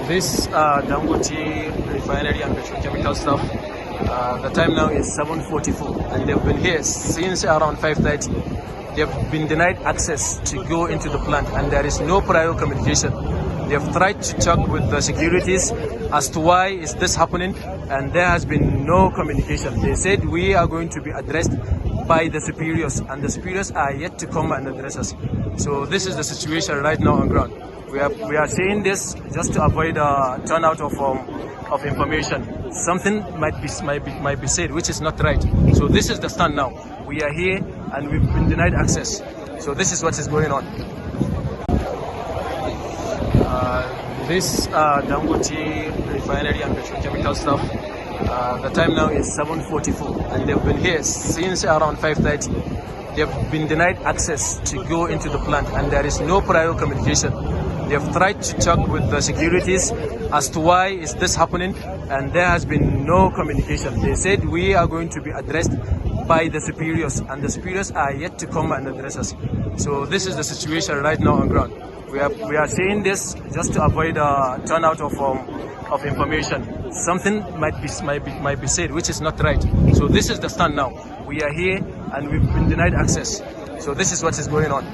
This Dangote Refinery and petrochemical stuff. The time now is 7:44, and they've been here since around 5:30. They've been denied access to go into the plant, and there is no prior communication. They've tried to talk with the securities as to why is this happening, and there has been no communication. They said we are going to be addressed by the superiors, and the superiors are yet to come and address us. So this is the situation right now on ground. We are saying this just to avoid a turnout of information. Something might be said which is not right. So this is the stand now. We are here and we've been denied access. So this is what is going on. This Dangote Refinery and petrochemical stuff. The time now is 7:44, and they've been here since around 5:30. They've been denied access to go into the plant, and there is no prior communication. They've tried to talk with the securities as to why is this happening, and there has been no communication. They said we are going to be addressed by the superiors, and the superiors are yet to come and address us. So this is the situation right now on ground. We are saying this just to avoid a turnout of information. Something might be said which is not right. So this is the stand now. We are here and we've been denied access. So this is what is going on.